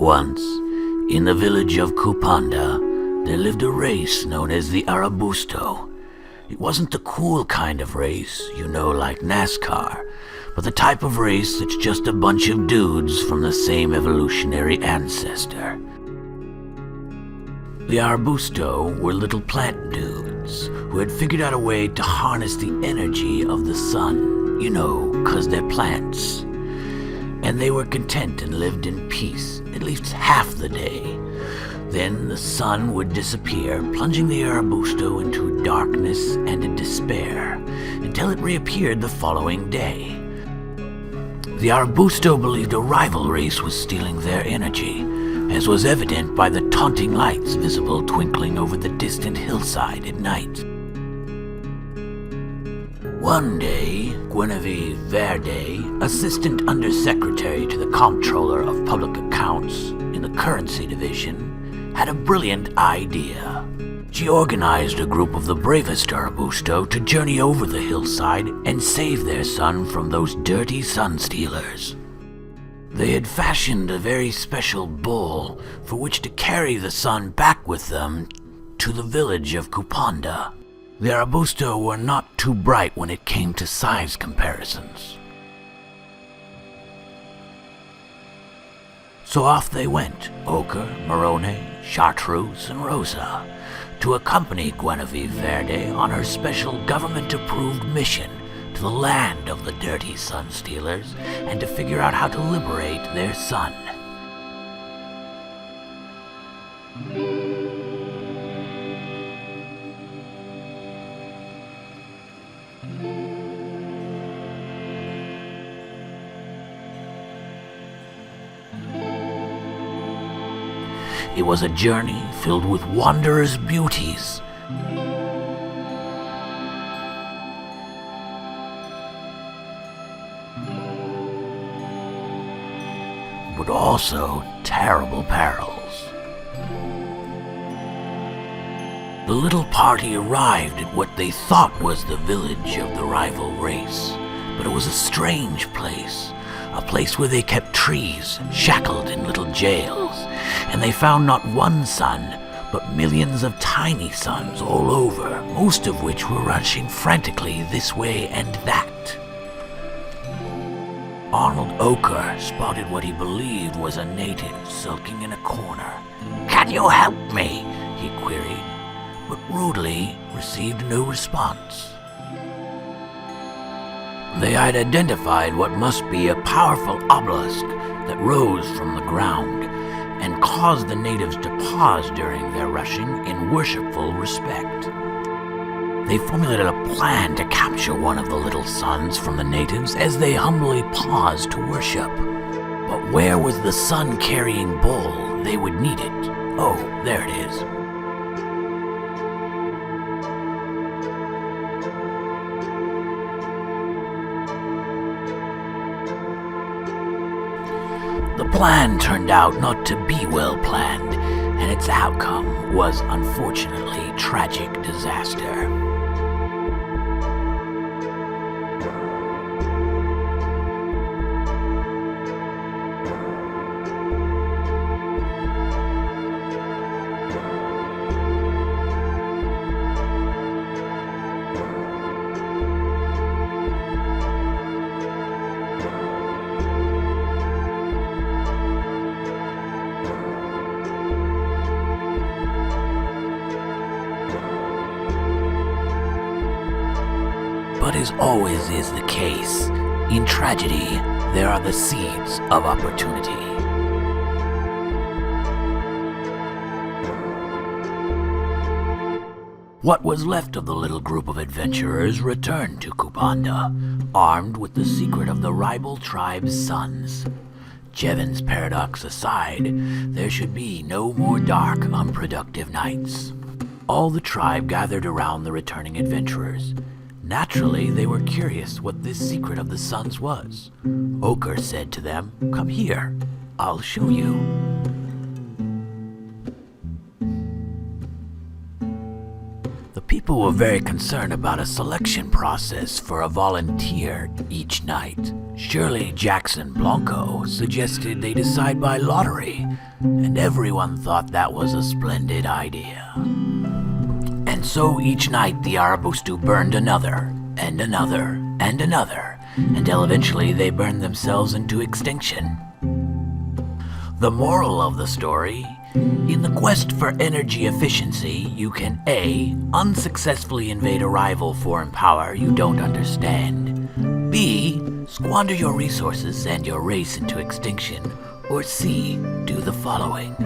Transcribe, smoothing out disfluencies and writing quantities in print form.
Once, in the village of Kupanda, there lived a race known as the Arabusto. It wasn't the cool kind of race, like NASCAR, but the type of race that's just a bunch of dudes from the same evolutionary ancestor. The Arabusto were little plant dudes who had figured out a way to harness the energy of the sun, 'cause they're plants. And they were content and lived in peace, at least half the day. Then the sun would disappear, plunging the Arabusto into darkness and despair, until it reappeared the following day. The Arabusto believed a rival race was stealing their energy, as was evident by the taunting lights visible twinkling over the distant hillside at night. One day, Guinevere Verde, Assistant Undersecretary to the Comptroller of Public Accounts in the Currency Division, had a brilliant idea. She organized a group of the bravest Arabusto to journey over the hillside and save their son from those dirty sun stealers. They had fashioned a very special bowl for which to carry the sun back with them to the village of Kupanda. The Arabusto were not too bright when it came to size comparisons. So off they went, Ochre, Morone, Chartreuse, and Rosa, to accompany Guinevere Verde on her special government-approved mission to the land of the dirty sun stealers and to figure out how to liberate their son. It was a journey filled with wondrous beauties. But also terrible perils. The little party arrived at what they thought was the village of the rival race, but it was a strange place. A place where they kept trees shackled in little jails, and they found not one sun, but millions of tiny suns all over, most of which were rushing frantically this way and that. Arnold Ochre spotted what he believed was a native sulking in a corner. "Can you help me?" he queried, but rudely received no response. They had identified what must be a powerful obelisk that rose from the ground and caused the natives to pause during their rushing in worshipful respect. They formulated a plan to capture one of the little suns from the natives as they humbly paused to worship. But where was the sun-carrying bowl? They would need it. Oh, there it is. The plan turned out not to be well planned, and its outcome was unfortunately tragic disaster. But as always is the case, in tragedy, there are the seeds of opportunity. What was left of the little group of adventurers returned to Kupanda, armed with the secret of the rival tribe's sons. Jevon's paradox aside, there should be no more dark, unproductive nights. All the tribe gathered around the returning adventurers. Naturally, they were curious what this secret of the suns was. Ochre said to them, "Come here, I'll show you." The People were very concerned about a selection process for a volunteer each night. Shirley Jackson Blanco suggested they decide by lottery, and everyone thought that was a splendid idea. And so each night the Arabustu burned another, and another, and another, until eventually they burned themselves into extinction. The moral of the story: in the quest for energy efficiency, you can A. unsuccessfully invade a rival foreign power you don't understand, B. squander your resources and your race into extinction, or C. do the following.